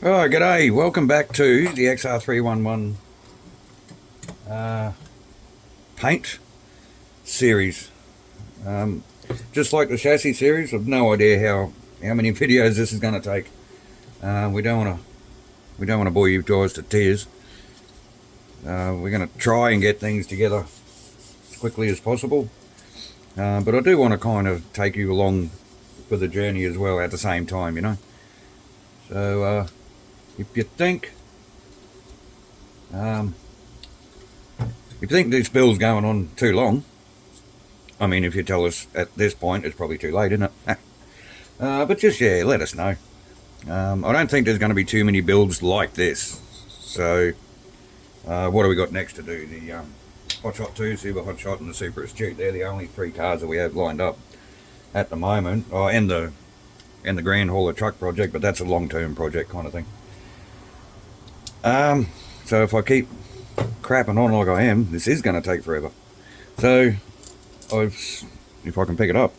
Oh, g'day. Welcome back to the XR311 paint series. Just like the chassis series, I've no idea how many videos this is going to take. We don't want to bore you guys to tears. We're going to try and get things together as quickly as possible. But I do want to kind of take you along for the journey as well at the same time, you know. So if you think this build's going on too long, I mean, if you tell us at this point, it's probably too late, isn't it? But just, yeah, let us know. I don't think there's going to be too many builds like this. So what do we got next to do? The Hot Shot 2, Super Hot Shot, and the Super Astute. They're the only three cars that we have lined up at the moment. Oh, and the Grand Hauler truck project, but that's a long-term project kind of thing. So if I keep crapping on like I am, this is going to take forever. So if I can pick it up,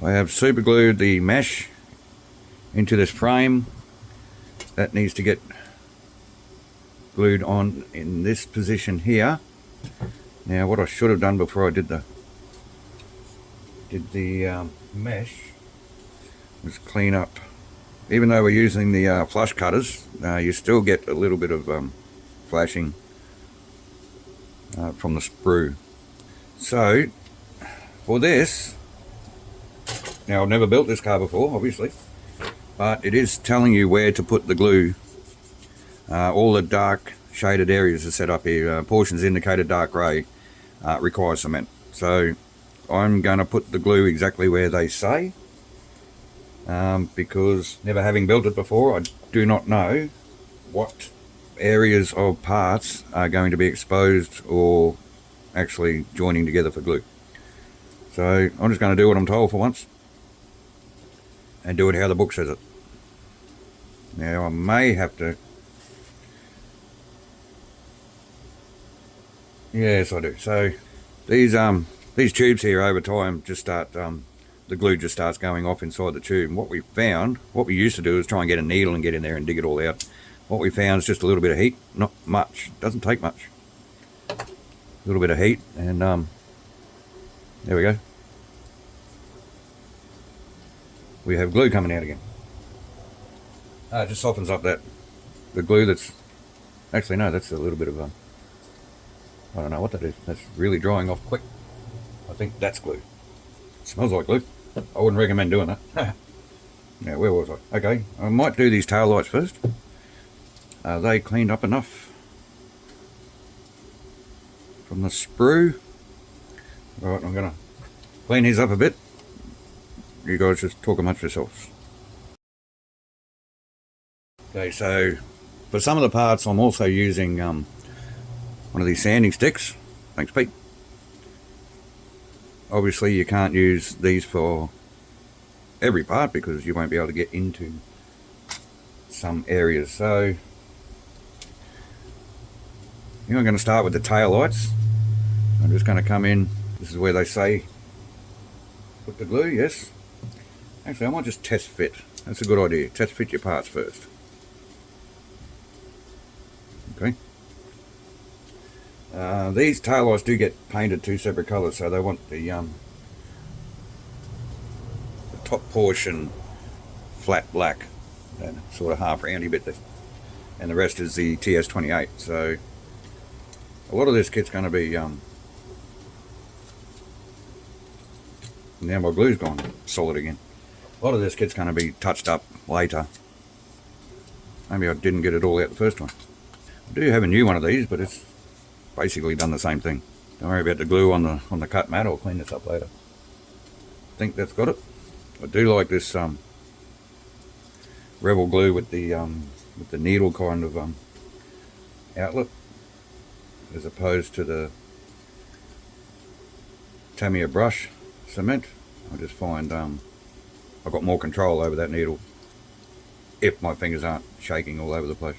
I have super glued the mesh into this frame. That needs to get glued on in this position here. Now what I should have done before I did the mesh was clean up. Even though we're using the flush cutters, you still get a little bit of flashing from the sprue. So for this, now I've never built this car before, obviously, but it is telling you where to put the glue. All the dark shaded areas are set up here. Portions indicated dark grey require cement. So I'm going to put the glue exactly where they say. Because never having built it before, I do not know what areas of parts are going to be exposed or actually joining together for glue. So I'm just going to do what I'm told for once and do it how the book says it. Now I may have to, yes I do. So these tubes here over time just start the glue just starts going off inside the tube. And what we used to do is try and get a needle and get in there and dig it all out. What we found is just a little bit of heat, not much, doesn't take much. A little bit of heat, and there we go. We have glue coming out again. It just softens up the glue that's, actually no, that's a little bit of, I don't know what that is. That's really drying off quick. I think that's glue. Smells like glue. I wouldn't recommend doing that. Now, where was I? Okay, I might do these tail lights first. Are they cleaned up enough from the sprue? Right, I'm going to clean these up a bit. You guys just talk amongst yourselves. Okay, so for some of the parts I'm also using one of these sanding sticks. Thanks, Pete. Obviously you can't use these for every part because you won't be able to get into some areas. So I'm going to start with the tail lights. I'm just going to come in. This is where they say put the glue, yes. Actually I might just test fit. That's a good idea. Test fit your parts first. Okay. These tail lights do get painted two separate colours, so they want the top portion flat black, and sort of half roundy bit there, and the rest is the TS28. So a lot of this kit's going to be now my glue's gone solid again. A lot of this kit's going to be touched up later. Maybe I didn't get it all out the first one. I do have a new one of these, but it's basically done the same thing. Don't worry about the glue on the cut mat. I'll clean this up later. I think that's got it. I do like this Rebel glue with the needle kind of outlet, as opposed to the Tamiya brush cement. I just find I've got more control over that needle if my fingers aren't shaking all over the place.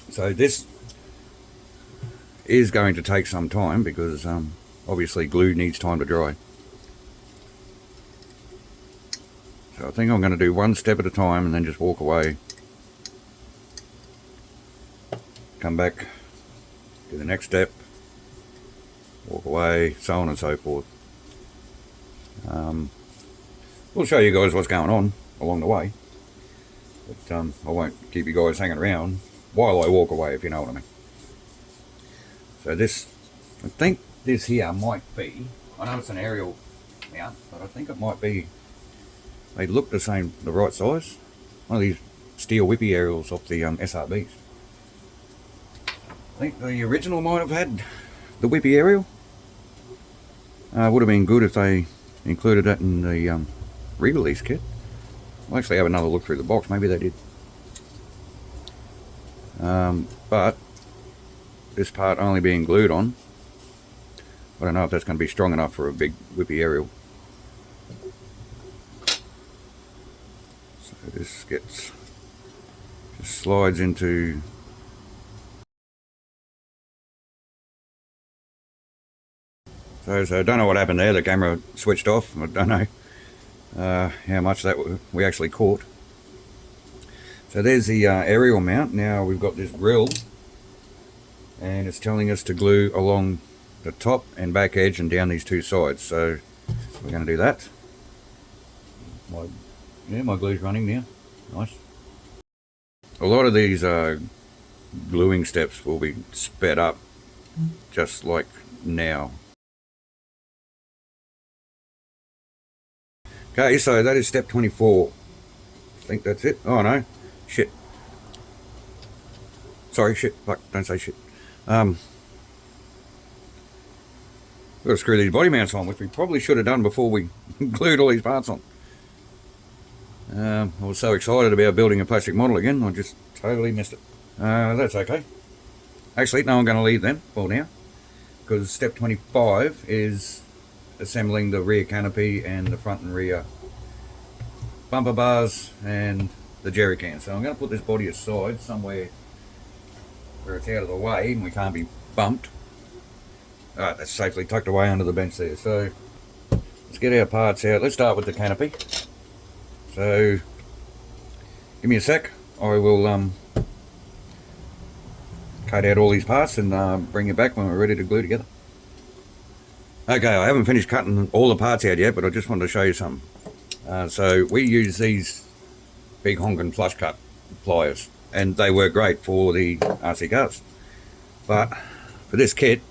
So this is going to take some time because obviously glue needs time to dry. So I think I'm going to do one step at a time and then just walk away. Come back, do the next step, walk away, so on and so forth. We'll show you guys what's going on along the way, but I won't keep you guys hanging around while I walk away, if you know what I mean. So this, I think this here might be, I know it's an aerial mount, but I think it might be, they look the same, the right size. One of these steel whippy aerials off the SRBs. I think the original might have had the whippy aerial. Would have been good if they included that in the re-release kit. I'll actually have another look through the box, maybe they did. But this part only being glued on, I don't know if that's going to be strong enough for a big whippy aerial. So this just slides into. So I don't know what happened there, the camera switched off, I don't know how much that we actually caught. So there's the aerial mount. Now we've got this grill, and it's telling us to glue along the top and back edge and down these two sides, so we're going to do that. My glue's running now, nice. A lot of these gluing steps will be sped up, just like now. Okay, so that is step 24. I think that's it. Oh no, shit. Sorry, shit. Fuck, don't say shit. Got to screw these body mounts on, which we probably should have done before we glued all these parts on. I was so excited about building a plastic model again, I just totally missed it. That's okay. Actually, no, I'm going to leave then for now, because step 25 is assembling the rear canopy and the front and rear bumper bars and the jerry can. So I'm going to put this body aside somewhere where it's out of the way and we can't be bumped. Alright, that's safely tucked away under the bench there. So let's get our parts out. Let's start with the canopy. So give me a sec. I will cut out all these parts and bring it back when we're ready to glue together. Okay, I haven't finished cutting all the parts out yet, but I just wanted to show you something. So we use these big honkin' flush cut pliers, and they work great for the RC cars. But for this kit,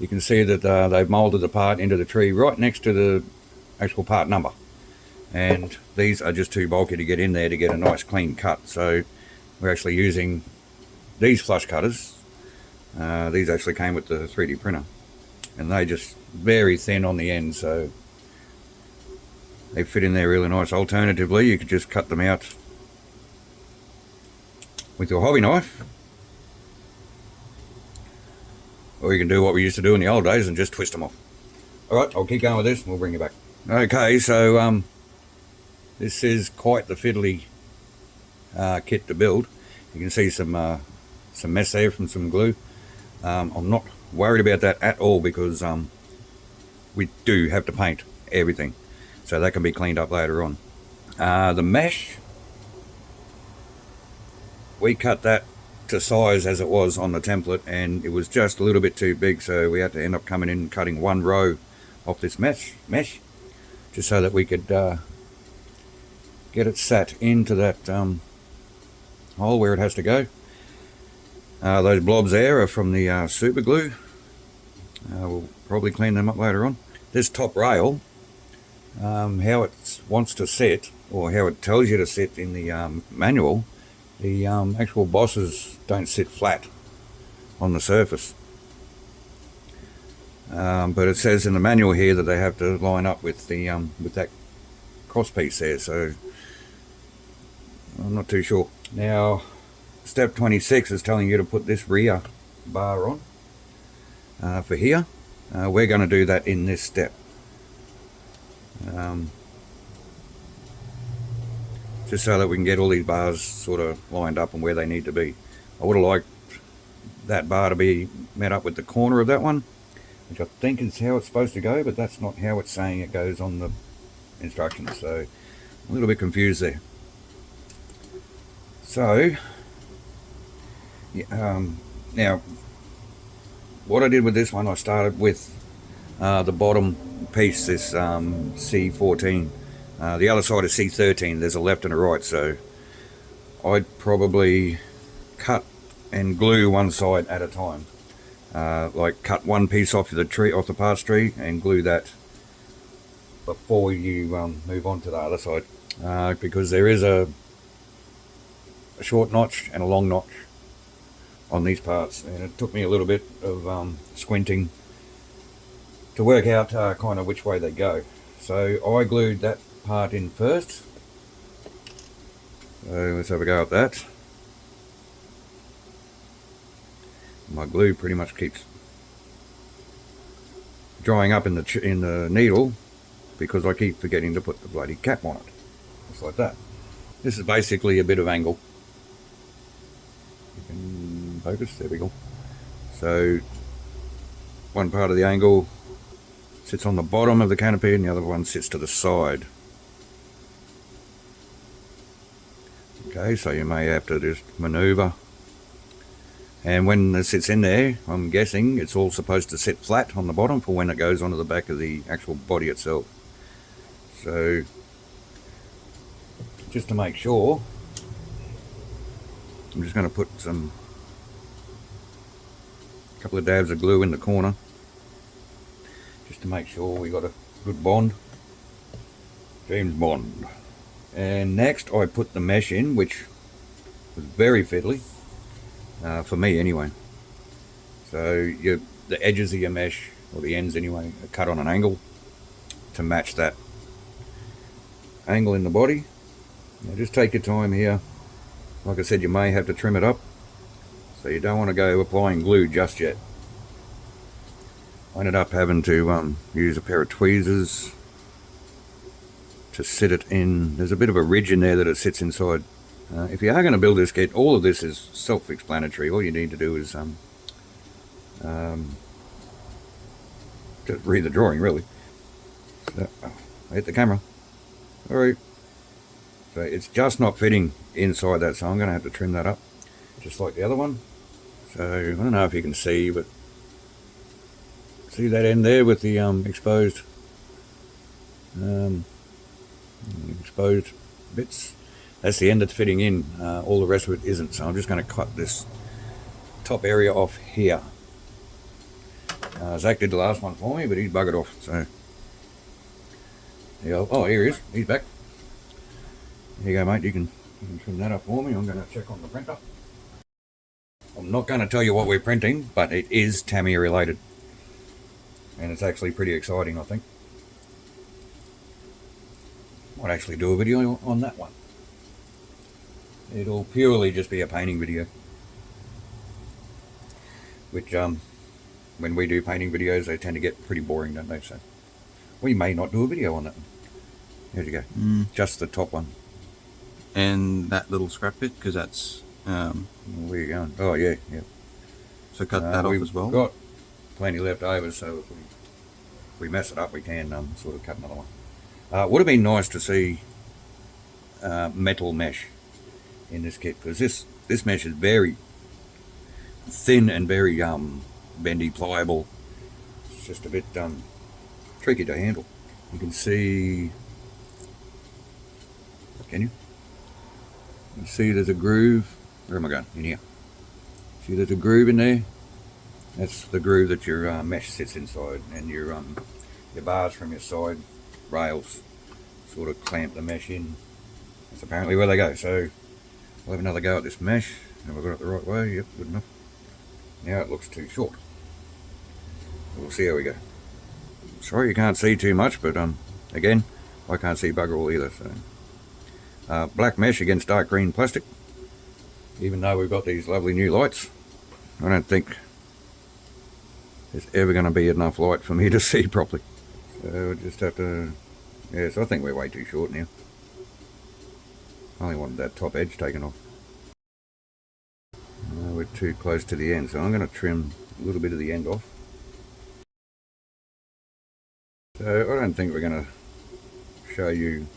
you can see that they've moulded the part into the tree right next to the actual part number. And these are just too bulky to get in there to get a nice clean cut. So we're actually using these flush cutters. These actually came with the 3D printer. And they just very thin on the end, so they fit in there really nice. Alternatively, you could just cut them out with your hobby knife, or you can do what we used to do in the old days and just twist them off. Alright, I'll keep going with this and we'll bring you back. Okay, so this is quite the fiddly kit to build. You can see some mess there from some glue. I'm not worried about that at all, because we do have to paint everything, so that can be cleaned up later on. The mesh, we cut that to size as it was on the template, and it was just a little bit too big, so we had to end up coming in and cutting one row off this mesh just so that we could get it sat into that hole where it has to go. Those blobs there are from the super glue. We'll probably clean them up later on. This top rail, how it wants to sit, or how it tells you to sit in the manual, the actual bosses don't sit flat on the surface. But it says in the manual here that they have to line up with the with that cross piece there, so I'm not too sure. Now, step 26 is telling you to put this rear bar on. For here, we're going to do that in this step. Just so that we can get all these bars sort of lined up and where they need to be. I would have liked that bar to be met up with the corner of that one, which I think is how it's supposed to go, but that's not how it's saying it goes on the instructions. So a little bit confused there. So now what I did with this one, I started with the bottom piece, this C14. The other side is C13. There's a left and a right, so I'd probably cut and glue one side at a time. Like cut one piece off the tree, off the parts tree, and glue that before you move on to the other side, because there is a short notch and a long notch on these parts, and it took me a little bit of squinting to work out kind of which way they go. So I glued that part in first. So let's have a go at that. My glue pretty much keeps drying up in the needle because I keep forgetting to put the bloody cap on it, just like that. This is basically a bit of angle. You can focus, there we go. So one part of the angle sits on the bottom of the canopy and the other one sits to the side. Okay, so you may have to just maneuver. And when it sits in there, I'm guessing it's all supposed to sit flat on the bottom for when it goes onto the back of the actual body itself. So just to make sure, I'm just going to put a couple of dabs of glue in the corner, just to make sure we got a good bond. James Bond. And next I put the mesh in, which was very fiddly, for me anyway. So the edges of your mesh, or the ends anyway, are cut on an angle to match that angle in the body. Now just take your time here. Like I said, you may have to trim it up, so you don't want to go applying glue just yet. I ended up having to use a pair of tweezers to sit it in. There's a bit of a ridge in there that it sits inside. If you are going to build this kit, all of this is self-explanatory. All you need to do is just read the drawing, really. So, I hit the camera. Alright. So it's just not fitting inside that, so I'm going to have to trim that up, just like the other one. So I don't know if you can see, but see that end there with the exposed bits? That's the end that's fitting in. All the rest of it isn't, so I'm just going to cut this top area off here. Zach did the last one for me, but he's buggered off, so there you go. Oh, here he is. He's back. There you go, mate. You can trim that up for me. I'm going to check on the printer. I'm not going to tell you what we're printing, but it is Tamiya related, and it's actually pretty exciting, I think. Might actually do a video on that one. It'll purely just be a painting video, which when we do painting videos, they tend to get pretty boring, don't they? So we may not do a video on that one. There you go. Just the top one. And that little scrap bit, because that's where you going? Oh yeah. So cut that off as well. We've got plenty left over, so if we mess it up, we can sort of cut another one. Would have been nice to see metal mesh in this kit, because this mesh is very thin and very bendy, pliable. It's just a bit tricky to handle. You can see, can you? You can see there's a groove. Where am I going? In here. See there's a groove in there? That's the groove that your mesh sits inside, and your bars from your side rails sort of clamp the mesh in. That's apparently where they go. So we'll have another go at this mesh. Have I got it the right way? Yep, good enough. Now it looks too short. We'll see how we go. Sorry you can't see too much, but again, I can't see bugger all either. So black mesh against dark green plastic. Even though we've got these lovely new lights, I don't think there's ever going to be enough light for me to see properly. So we'll just have to, yes, I think we're way too short now. I only wanted that top edge taken off. We're too close to the end, so I'm going to trim a little bit of the end off. So I don't think we're going to show you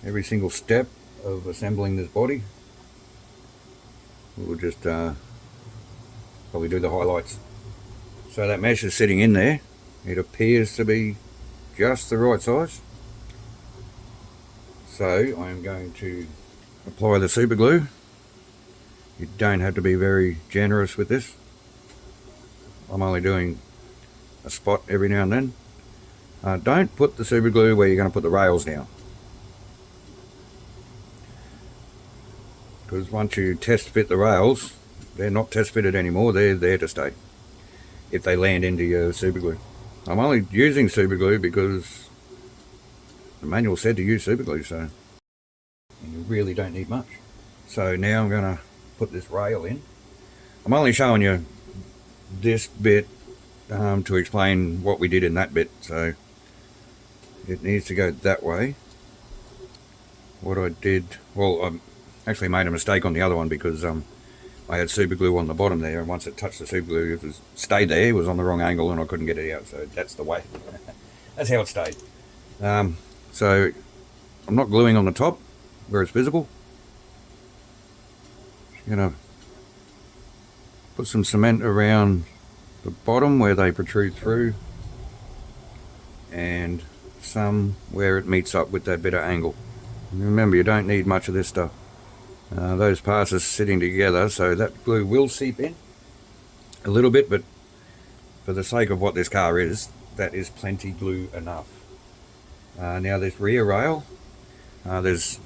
every single step of assembling this body. We'll just probably do the highlights. So that mesh is sitting in there. It appears to be just the right size. So I'm going to apply the super glue. You don't have to be very generous with this. I'm only doing a spot every now and then. Don't put the super glue where you're going to put the rails down, because once you test fit the rails, they're not test fitted anymore. They're there to stay if they land into your super glue. I'm only using super glue because the manual said to use super glue, so, and you really don't need much. So now I'm going to put this rail in. I'm only showing you this bit to explain what we did in that bit. So it needs to go that way. What I did, well, I actually made a mistake on the other one because I had super glue on the bottom there, and once it touched the super glue, it stayed there. It was on the wrong angle and I couldn't get it out, so that's the way. That's how it stayed. So I'm not gluing on the top where it's visible. Just gonna put some cement around the bottom where they protrude through, and some where it meets up with that bit of angle. And remember, you don't need much of this stuff. Those parts are sitting together, so that glue will seep in a little bit, but for the sake of what this car is, that is plenty glue enough. Now this rear rail, there's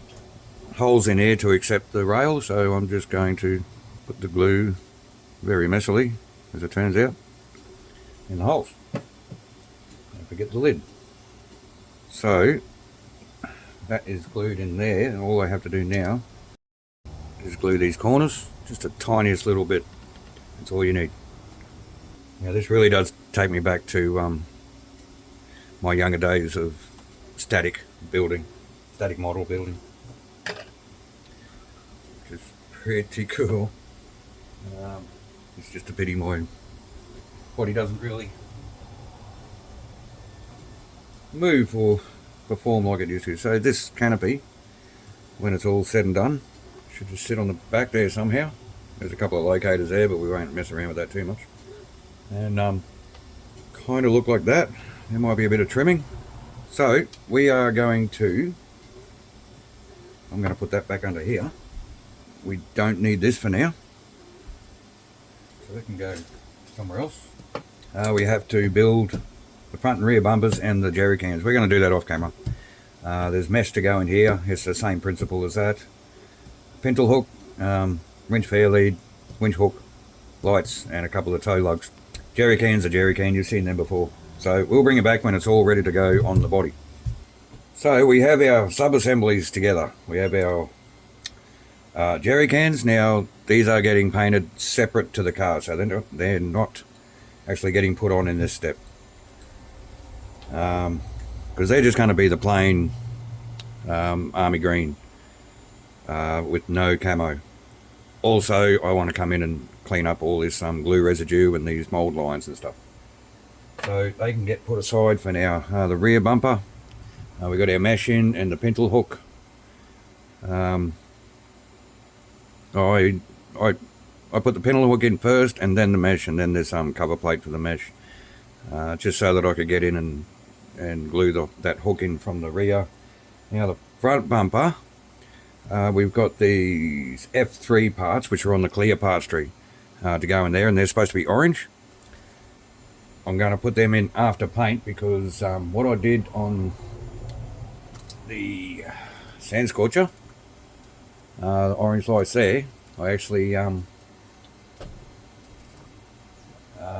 holes in here to accept the rail, so I'm just going to put the glue very messily, as it turns out, in the holes. Don't forget the lid. So that is glued in there, and all I have to do now is glue these corners, just the tiniest little bit. That's all you need. Now this really does take me back to my younger days of static model building, which is pretty cool. It's just a pity my body doesn't really move or perform like it used to. So this canopy, when it's all said and done, should just sit on the back there somehow. There's a couple of locators there, but we won't mess around with that too much. And kind of look like that. There might be a bit of trimming. So we are going to, I'm going to put that back under here. We don't need this for now, so that can go somewhere else. We have to build the front and rear bumpers and the jerry cans. We're going to do that off camera. There's mesh to go in here. It's the same principle as that. Pintle hook, winch fair lead, winch hook, lights, and a couple of tow lugs. Jerry cans are jerry can, you've seen them before. So we'll bring it back when it's all ready to go on the body. So we have our sub-assemblies together. We have our jerry cans. Now these are getting painted separate to the car, so they're not actually getting put on in this step. Because they're just going to be the plain army green with no camo. Also, I want to come in and clean up all this glue residue and these mold lines and stuff. So they can get put aside for now. The rear bumper, we got our mesh in and the pintle hook. I put the pintle hook in first and then the mesh, and then there's some cover plate for the mesh, just so that I could get in and glue that hook in from the rear. Now the front bumper, we've got these F3 parts which are on the clear parts tree to go in there, and they're supposed to be orange. I'm going to put them in after paint because what I did on the sand scorcher, the orange lights there, I actually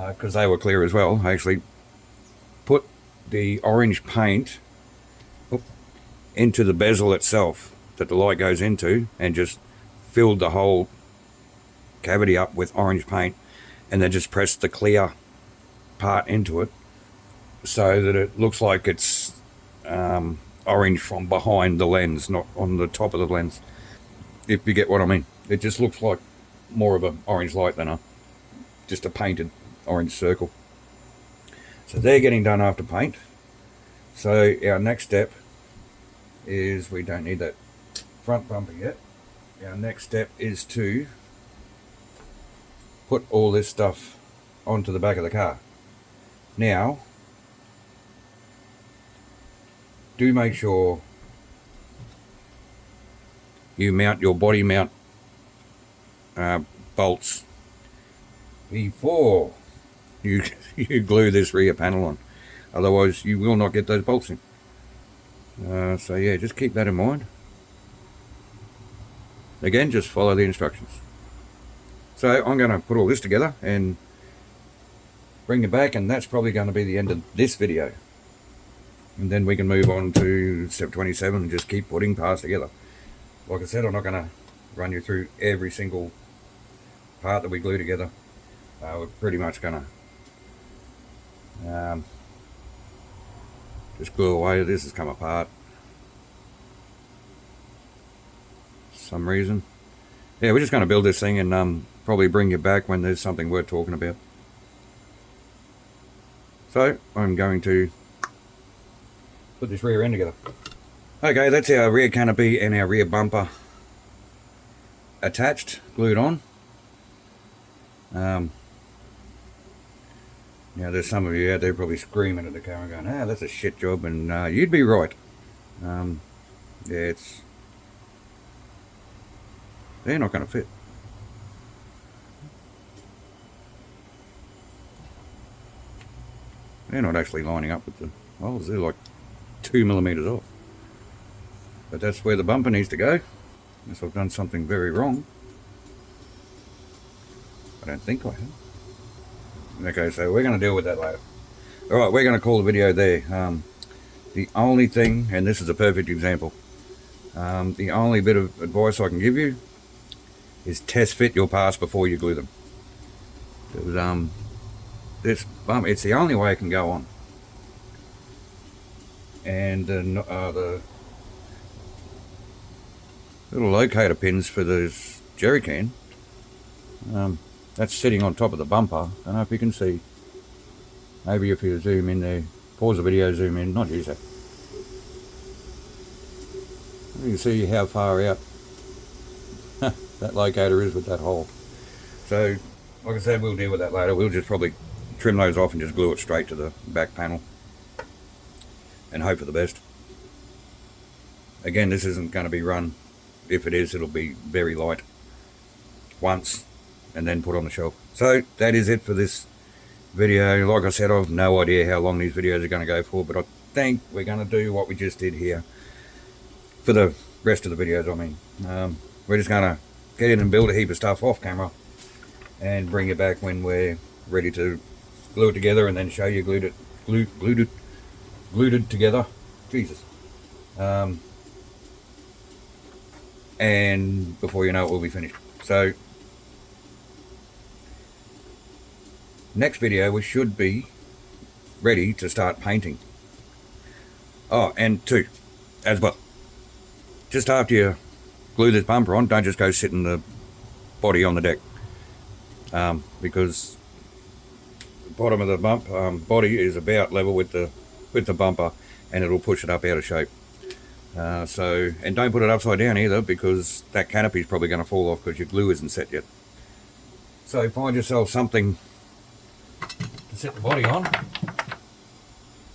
because they were clear as well, I actually put the orange paint into the bezel itself that the light goes into, and just filled the whole cavity up with orange paint, and then just pressed the clear part into it so that it looks like it's orange from behind the lens, not on the top of the lens, if you get what I mean. It just looks like more of an orange light than just a painted orange circle. So they're getting done after paint. So our next step is we don't need that front bumper yet. Our next step is to put all this stuff onto the back of the car. Now, do make sure you mount your body mount bolts before you glue this rear panel on. Otherwise, you will not get those bolts in. So yeah, just keep that in mind. Again, just follow the instructions. So I'm going to put all this together and bring it back, and that's probably going to be the end of this video. And then we can move on to step 27 and just keep putting parts together. Like I said, I'm not going to run you through every single part that we glue together. We're pretty much going to just glue away. This has come apart for some reason. Yeah, we're just going to build this thing and probably bring you back when there's something worth talking about. So I'm going to put this rear end together. Okay, that's our rear canopy and our rear bumper attached, glued on. Now there's some of you out there probably screaming at the camera going, ah, that's a shit job, and you'd be right. Yeah, they're not going to fit. They're not actually lining up with the holes. They're like 2 millimeters off. But that's where the bumper needs to go. Unless I've done something very wrong. I don't think I have. Okay, so we're going to deal with that later. Alright, we're going to call the video there. The only thing, and this is a perfect example, the only bit of advice I can give you is test fit your parts before you glue them. Because this bump, it's the only way it can go on. And the little locator pins for those jerry can, that's sitting on top of the bumper. I don't know if you can see. Maybe if you zoom in there, pause the video, zoom in, not use that. You can see how far out that locator is with that hole. So, like I said, we'll deal with that later. We'll just probably trim those off and just glue it straight to the back panel and hope for the best. Again, this isn't going to be run. If it is, it'll be very light once and then put on the shelf. So that is it for this video. Like I said, I've no idea how long these videos are going to go for, but I think we're going to do what we just did here for the rest of the videos. I mean, we're just going to get in and build a heap of stuff off camera and bring it back when we're ready to glue it together, and then show you glued it together. Jesus. And before you know it, we'll be finished. So next video we should be ready to start painting. Oh, and two, as well, just after you glue this bumper on, don't just go sitting the body on the deck, because the bottom of the body is about level with the bumper, and it'll push it up out of shape. So, and don't put it upside down either, because that canopy is probably going to fall off because your glue isn't set yet. So find yourself something to set the body on.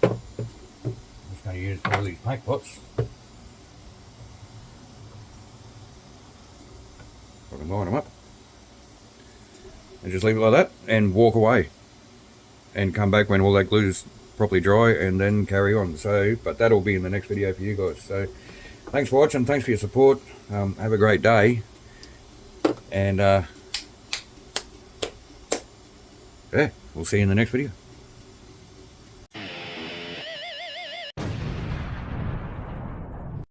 I'm just going to use one of these paint pots. If I can line them up. And just leave it like that and walk away. And come back when all that glue's properly dry, and then carry on. So, but that'll be in the next video for you guys. So thanks for watching, thanks for your support, have a great day, and yeah, we'll see you in the next video.